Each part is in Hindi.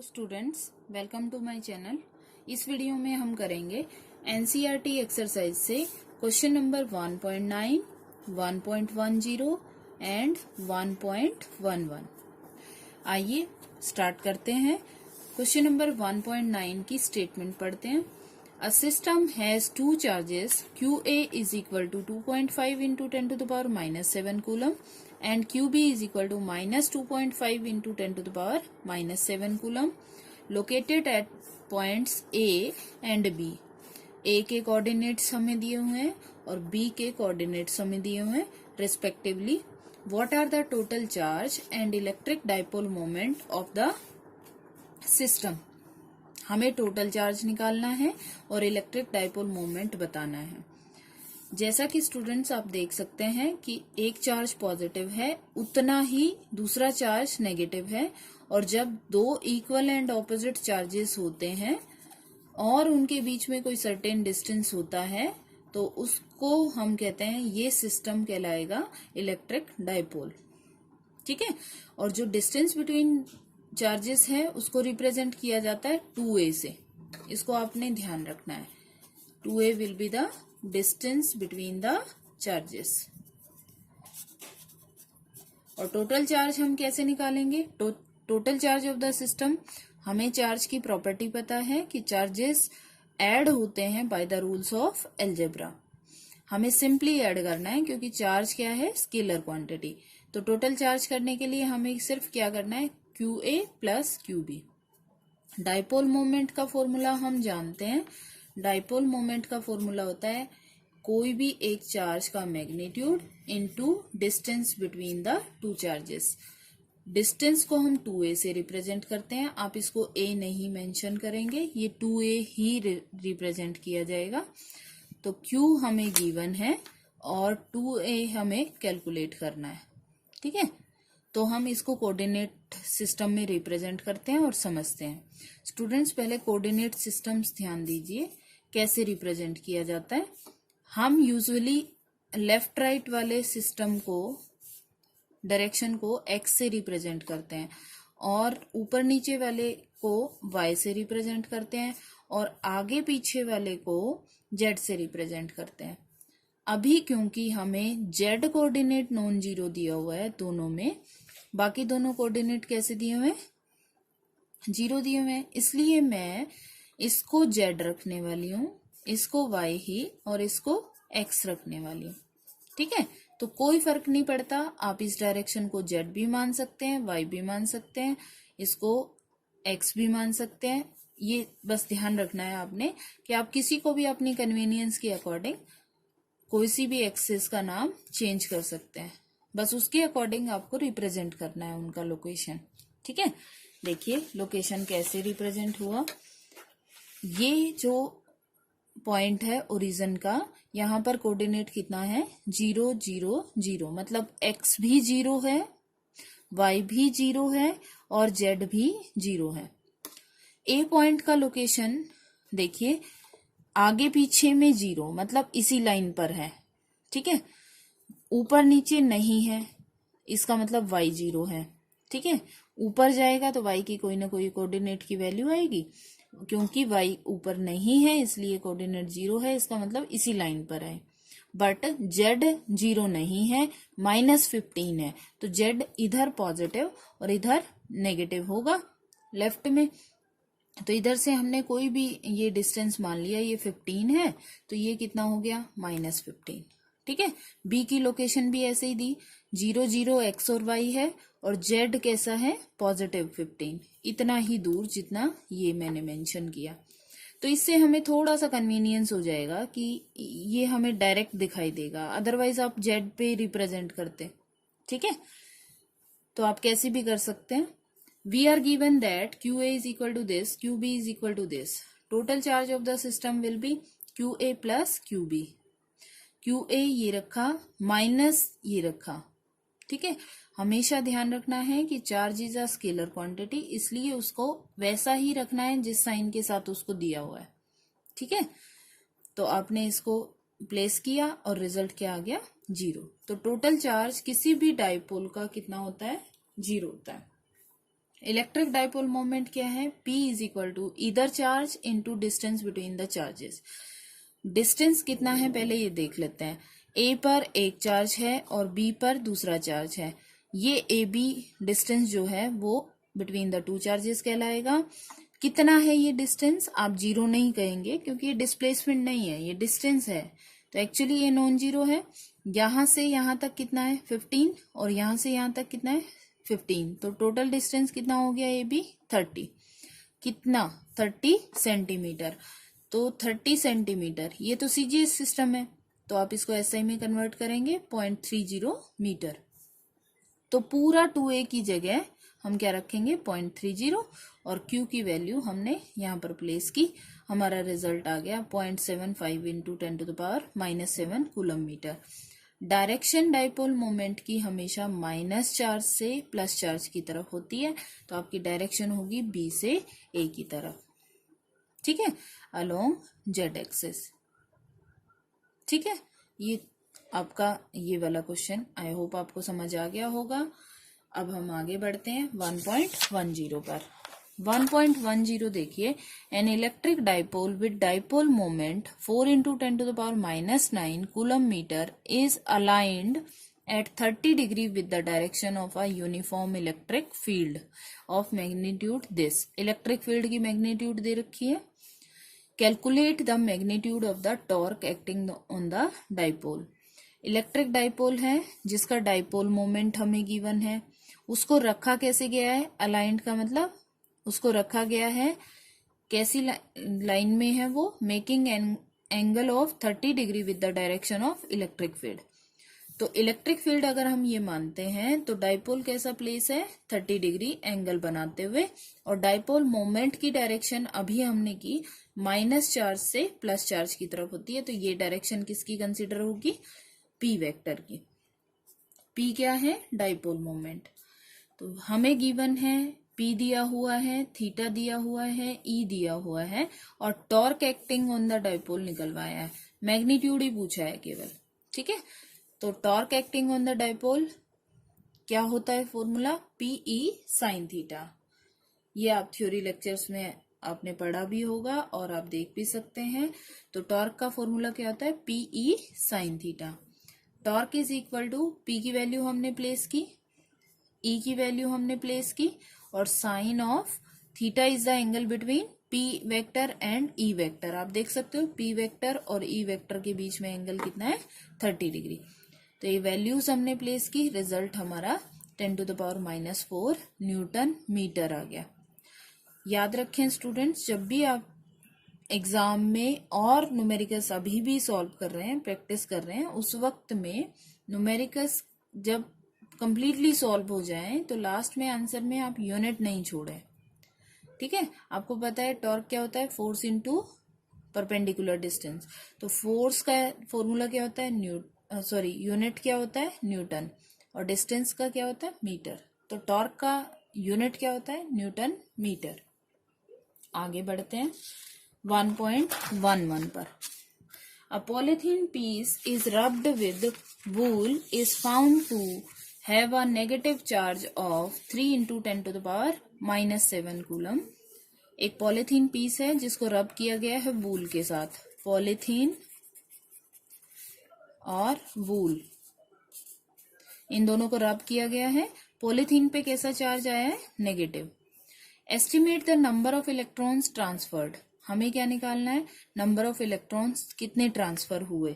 Students, welcome to my channel. इस वीडियो में हम करेंगे एनसीईआरटी एक्सरसाइज से क्वेश्चन नंबर 1.9, 1.10 एंड 1.11। आइए स्टार्ट करते हैं। क्वेश्चन नंबर 1.9 की स्टेटमेंट पढ़ते हैं। A system has two charges QA is equal to 2.5 into 10 to the power minus 7 coulomb and QB is equal to minus 2.5 into 10 to the power minus 7 coulomb located at points A and B। A के कोऑर्डिनेट्स हमें दिए हुए हैं और B के कोऑर्डिनेट्स हमें दिए हुए हैं respectively. What are the total charge and electric dipole moment of the system. हमें टोटल चार्ज निकालना है और इलेक्ट्रिक डाइपोल मोमेंट बताना है। जैसा कि स्टूडेंट्स आप देख सकते हैं कि एक चार्ज पॉजिटिव है उतना ही दूसरा चार्ज नेगेटिव है, और जब दो इक्वल एंड ऑपोजिट चार्जेस होते हैं और उनके बीच में कोई सर्टेन डिस्टेंस होता है तो उसको हम कहते हैं ये सिस्टम कहलाएगा इलेक्ट्रिक डाइपोल। ठीक है, और जो डिस्टेंस बिटवीन चार्जेस है उसको रिप्रेजेंट किया जाता है 2a से। इसको आपने ध्यान रखना है। 2a will be the distance between the charges. और टोटल चार्ज हम कैसे निकालेंगे? Total charge of the system, हमें चार्ज की प्रॉपर्टी पता है कि चार्जेस ऐड होते हैं by the rules of algebra. हमें सिंपली ऐड करना है क्योंकि चार्ज क्या है? Scalar quantity. तो टोटल चार्ज करने के लिए हमें सिर्फ क्या करना है? QA plus QB। Dipole moment का फॉर्मूला हम जानते हैं। डाइपोल मोमेंट का फॉर्मूला होता है कोई भी एक चार्ज का magnitude into distance between the two charges. Distance को हम 2a से रिप्रेजेंट करते हैं। आप इसको a नहीं मेंशन करेंगे, ये 2a ही रिप्रेजेंट किया जाएगा। तो Q हमें गिवन है और 2a हमें कैलकुलेट करना है। ठीक है, तो हम इसको कोऑर्डिनेट सिस्टम में रिप्रेजेंट करते हैं और समझते हैं। स्टूडेंट्स, पहले कोऑर्डिनेट सिस्टम्स ध्यान दीजिए कैसे रिप्रेजेंट किया जाता है। हम यूजुअली लेफ्ट राइट वाले सिस्टम को, डायरेक्शन को x से रिप्रेजेंट करते हैं और ऊपर नीचे वाले को y से रिप्रेजेंट करते हैं और आगे पीछे वाले को z से रिप्रेजेंट करते हैं। अभी क्योंकि हमें z कोऑर्डिनेट नॉन जीरो दिया हुआ है दोनों में, बाकी दोनों कोऑर्डिनेट कैसे दिए हुए हैं? जीरो दिए हुए हैं, इसलिए मैं इसको z रखने वाली हूँ, इसको y ही और इसको x रखने वाली हूँ। ठीक है, तो कोई फर्क नहीं पड़ता। आप इस डायरेक्शन को z भी मान सकते हैं, y भी मान सकते हैं, इसको x भी मान सकते हैं। ये बस ध्यान रखना है आपने कि आप किसी को भी अपनी कन्वीनियंस के अकॉर्डिंग कोई सी भी एक्सिस का नाम चेंज कर सकते हैं। बस उसके अकॉर्डिंग आपको रिप्रेजेंट करना है उनका लोकेशन। ठीक है, देखिए लोकेशन कैसे रिप्रेजेंट हुआ। ये जो पॉइंट है ओरिजिन का, यहाँ पर कोऑर्डिनेट कितना है? 0 0 0, मतलब x भी 0 है, y भी 0 है और z भी 0 है। A पॉइंट का लोकेशन देखिए आगे पीछे में 0, मतलब इसी लाइन पर है। ठीक है, ऊपर नीचे नहीं है, इसका मतलब y 0 है। ठीक है, ऊपर जाएगा तो y की कोई ना कोई कोऑर्डिनेट की वैल्यू आएगी। क्योंकि y ऊपर नहीं है इसलिए कोऑर्डिनेट 0 है, इसका मतलब इसी लाइन पर है। बट z 0 नहीं है, -15 है, तो z इधर पॉजिटिव और इधर नेगेटिव होगा लेफ्ट में। तो इधर से हमने कोई भी ये डिस्टेंस मान लिया, ये 15 है, तो ये कितना हो गया? -15। ठीक है, B की लोकेशन भी ऐसे ही दी, 0 0 x और y है और z कैसा है? +15, इतना ही दूर जितना ये मैंने मेंशन किया। तो इससे हमें थोड़ा सा कन्वीनियंस हो जाएगा कि ये हमें डायरेक्ट दिखाई देगा, अदरवाइज आप z पे रिप्रेजेंट करते। ठीक है, तो आप कैसे भी कर सकते हैं। We are given that QA is equal to this, QB is equal to this. Total charge of the system will be QA plus QB. QA ये रखा माइनस ये रखा। ठीक है, हमेशा ध्यान रखना है कि charge is a scalar quantity, इसलिए उसको वैसा ही रखना है जिस साइन के साथ उसको दिया हुआ है। ठीक है, तो आपने इसको प्लेस किया और रिजल्ट क्या आ गया? 0। तो टोटल चार्ज किसी भी डाइपोल का कितना होता है? 0 होता है। इलेक्ट्रिक डाइपोल मोमेंट क्या है, P is equal to either charge into distance between the charges. Distance कितना है पहले ये देख लेते हैं। A पर एक चार्ज है और B पर दूसरा चार्ज है। ये AB डिस्टेंस जो है वो बिटवीन द टू चार्जेस कहलाएगा। कितना है ये डिस्टेंस, आप जीरो नहीं कहेंगे क्योंकि ये डिस्प्लेसमेंट नहीं है, ये डिस्टेंस है, तो एक्चुअली ये नॉन जीरो है। यहां से यहां तक कितना है 15 और यहां से यहां तक कितना है 15, तो टोटल डिस्टेंस कितना हो गया ये भी 30। कितना 30 सेंटीमीटर, तो 30 सेंटीमीटर ये तो सीजीएस सिस्टम है, तो आप इसको एसआई में कन्वर्ट करेंगे 0.30 मीटर। तो पूरा 2a की जगह हम क्या रखेंगे 0.30 और Q की वैल्यू हमने यहाँ पर प्लेस की। हमारा रिजल्ट आ गया 0.75 into 10⁻⁻7 coulomb metre. Direction dipole moment की हमेशा माइनस चार्ज से प्लस चार्ज की तरफ होती है, तो आपकी डायरेक्शन होगी B से A की तरफ, ठीक है, अलोंग जेड एक्सिस। ठीक है, ये आपका ये वाला क्वेश्चन आई होप आपको समझ आ गया होगा। अब हम आगे बढ़ते हैं 1.10 पर। 1.10 देखिए, an electric dipole with dipole moment 4 into 10⁻⁹ coulomb metre is aligned at 30 degree with the direction of a uniform electric field of magnitude this। Electric field की मैग्नीट्यूड दे रखी है। Calculate the magnitude of the torque acting on the dipole. Electric dipole है जिसका डाइपोल मोमेंट हमें गिवन है, उसको रखा कैसे गया है, अलाइंड का मतलब उसको रखा गया है कैसी लाइन में है वो, making angle of 30 degree with the direction of electric field. तो इलेक्ट्रिक फील्ड अगर हम ये मानते हैं तो डाइपोल कैसा प्लेस है 30 डिग्री एंगल बनाते हुए, और डाइपोल मोमेंट की डायरेक्शन अभी हमने की माइनस चार्ज से प्लस चार्ज की तरफ होती है, तो ये डायरेक्शन किसकी कंसीडर होगी, P वेक्टर की। P क्या है, डाइपोल मोमेंट। तो हमें गिवन है P दिया हुआ है, थीटा दिया हुआ है, E दिया हुआ है, और torque acting on the dipole निकलवाया है, मैग्नीट्यूड ही पूछा है केवल, ठीक है। तो torque acting on the dipole क्या होता है फॉर्मूला, PE साइन थीटा। ये आप थ्योरी लेक्चर्स में आपने पढ़ा भी होगा और आप देख भी सकते हैं। तो टॉर्क का फॉर्मूला क्या होता है, PE sine theta. Torque is equal to P की वैल्यू हमने प्लेस की, E की वैल्यू हमने प्लेस की, और sine of theta is the angle between P vector and E vector. आप देख सकते हो P वेक्टर और E वेक्टर के बीच में एंगल कितना है 30 डिग्री। तो ये वैल्यूज हमने प्लेस की, रिजल्ट हमारा 10⁻⁻4 न्यूटन मीटर आ गया। याद रखें स्टूडेंट्स, जब भी आप एग्जाम में और न्यूमेरिकल्स अभी भी सॉल्व कर रहे हैं, प्रैक्टिस कर रहे हैं, उस वक्त में न्यूमेरिकल्स जब कंप्लीटली सॉल्व हो जाए तो लास्ट में आंसर में आप यूनिट नहीं छोड़े, ठीक है। आपको पता है टॉर्क क्या होता है, फोर्स इनटू परपेंडिकुलर डिस्टेंस। तो फोर्स का फॉर्मूला क्या होता है, यूनिट क्या होता है न्यूटन, और डिस्टेंस का क्या होता है मीटर। तो टॉर्क का यूनिट क्या होता है, न्यूटन मीटर। आगे बढ़ते हैं 1.11 पर। A polythene piece is rubbed with wool is found to have a negative charge of 3 into 10⁻⁻7 coulomb. एक पॉलीथीन पीस है जिसको रब किया गया है वूल के साथ, पॉलीथीन और वूल इन दोनों को रब किया गया है। पॉलीथीन पे कैसा चार्ज आया है, negative. Estimate the number of electrons transferred. हमें क्या निकालना है, नंबर ऑफ इलेक्ट्रॉन्स कितने ट्रांसफर हुए,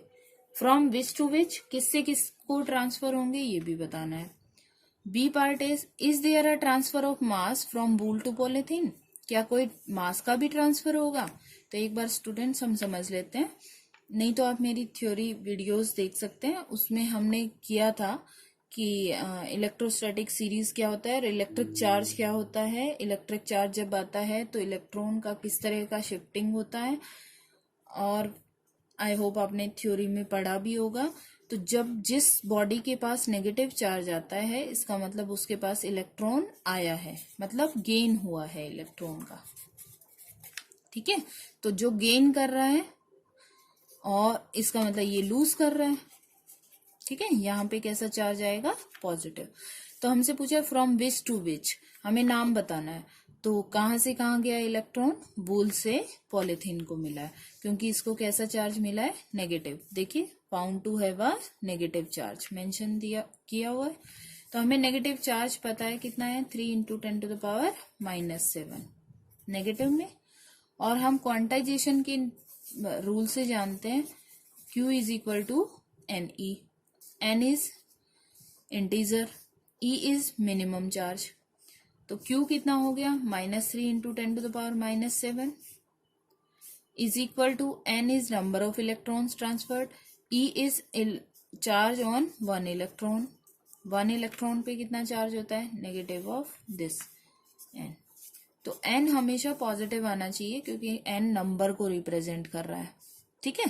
फ्रॉम विच टू विच, किससे किसको ट्रांसफर होंगे ये भी बताना है। B part is there a transfer of mass from wool to polythene. क्या कोई मास का भी ट्रांसफर होगा, तो एक बार स्टूडेंट्स हम समझ लेते हैं, नहीं तो आप मेरी थ्योरी वीडियोस देख सकते हैं, उसमें हमने किया था कि इलेक्ट्रोस्टैटिक सीरीज क्या होता है और इलेक्ट्रिक चार्ज क्या होता है। इलेक्ट्रिक चार्ज जब आता है तो इलेक्ट्रॉन का किस तरह का शिफ्टिंग होता है, और आई होप आपने थ्योरी में पढ़ा भी होगा। तो जब जिस बॉडी के पास नेगेटिव चार्ज आता है इसका मतलब उसके पास इलेक्ट्रॉन आया है, मतलब गेन हुआ है इलेक्ट्रॉन का, ठीक है। तो जो गेन कर रहा है और इसका मतलब ये लूज कर रहा है, ठीक है। यहाँ पे कैसा चार्ज आएगा, पॉजिटिव। तो हमसे पूछा फ्रॉम विच टू विच, हमें नाम बताना है। तो कहाँ से कहाँ गया इलेक्ट्रॉन, वूल से पॉलिथीन को मिला है, क्योंकि इसको कैसा चार्ज मिला है, नेगेटिव। देखिए found to have a negative charge mention किया हुआ है। तो हमें नेगेटिव चार्ज पता है कितना है, 3 × 10⁻⁻7 नेगेटिव में। और हम क्वांटाइजेशन के रूल से जानते हैं Q is equal to NE। N is integer, E is minimum charge. तो Q कितना हो गया, -3 × 10⁻⁻7 is equal to N is number of electrons transferred, E is charge on 1 electron. 1 electron पे कितना चार्ज होता है, नेगेटिव ऑफ दिस N। तो N हमेशा पॉजिटिव आना चाहिए, क्योंकि N नंबर को रिप्रेजेंट कर रहा है। ठीक है,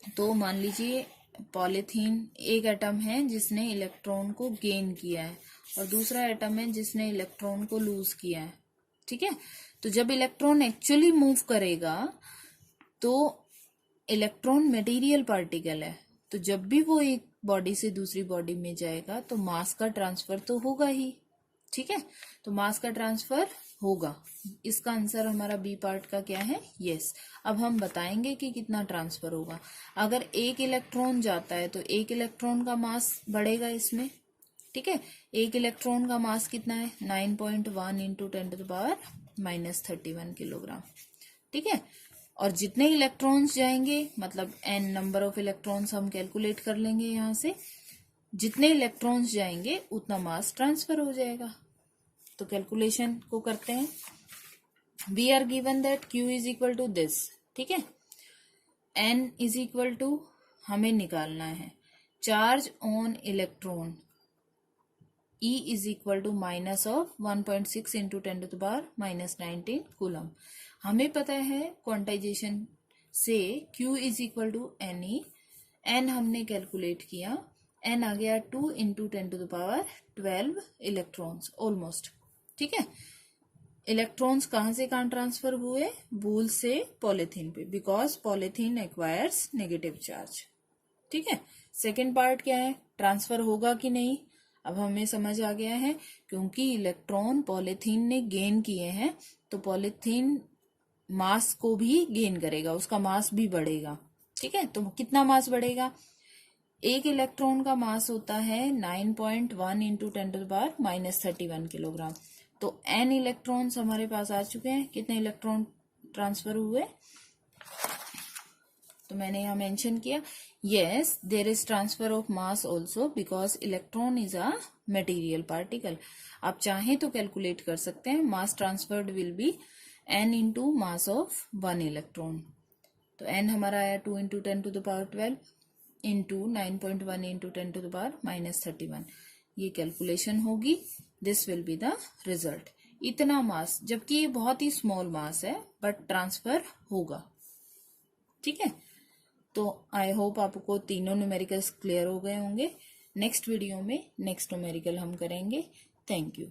तो मान लीजिए पॉलीथीन एक एटम है जिसने इलेक्ट्रॉन को गेन किया है, और दूसरा एटम है जिसने इलेक्ट्रॉन को लूज किया है। ठीक है, तो जब इलेक्ट्रॉन एक्चुअली मूव करेगा तो इलेक्ट्रॉन मटेरियल पार्टिकल है, तो जब भी वो एक बॉडी से दूसरी बॉडी में जाएगा तो मास का ट्रांसफर तो होगा ही। ठीक है, तो मास का ट्रांसफर होगा। इसका आंसर हमारा बी पार्ट का क्या है, यस। अब हम बताएंगे कि कितना ट्रांसफर होगा। अगर एक इलेक्ट्रॉन जाता है तो एक इलेक्ट्रॉन का मास बढ़ेगा इसमें। ठीक है, एक इलेक्ट्रॉन का मास कितना है, 9.1 × 10⁻31 किलोग्राम। ठीक है, और जितने इलेक्ट्रॉन्स जाएंगे, मतलब n नंबर ऑफ इलेक्ट्रॉन्स हम कैलकुलेट कर लेंगे यहाँ से, जितने इलेक्ट्रॉन्स जाएंगे उतना मास ट्रांसफर हो जाएगा। तो कैलकुलेशन को करते हैं। We are given that Q is equal to this. ठीक है, N इज इक्वल टू, हमें निकालना है charge on electron, E is equal to minus of 1.6 × 10⁻⁻19 coulomb. हमें पता है क्वांटाइजेशन से Q is equal to NE। N हमने कैलकुलेट किया, N आ गया 2 × 10⁻12 इलेक्ट्रॉन्स ऑलमोस्ट। ठीक है, इलेक्ट्रॉन्स कहाँ से कहाँ ट्रांसफर हुए, वूल से पॉलीथीन पे, because polythene acquires negative charge. ठीक है, सेकेंड पार्ट क्या है, ट्रांसफर होगा कि नहीं। अब हमें समझ आ गया है, क्योंकि इलेक्ट्रॉन पॉलीथीन ने गेन किए हैं तो पॉलीथीन मास को भी गेन करेगा, उसका मास भी बढ़ेगा। ठीक है, तो कितना मास बढ़ेगा, एक इलेक्ट्रॉन का मास होता है 9.1 × 10⁻31 किलोग्राम। तो n इलेक्ट्रॉन्स हमारे पास आ चुके हैं। कितने इलेक्ट्रॉन ट्रांसफर हुए, तो मैंने यहाँ मेंशन किया, yes there is transfer of mass also, because electron is a material particle. आप चाहें तो कैलकुलेट कर सकते हैं, mass transferred will be n into mass of 1 electron. तो n हमारा आया 2 × 10⁻12 इंटू 9.1 × 10⁻31। ये कैलकुलेशन होगी, this will be the result. इतना मास, जबकि ये बहुत ही स्मॉल मास है, बट ट्रांसफर होगा। ठीक है, तो आई होप आपको तीनों न्यूमेरिकल्स क्लियर हो गए होंगे। नेक्स्ट वीडियो में नेक्स्ट न्यूमेरिकल हम करेंगे। Thank you.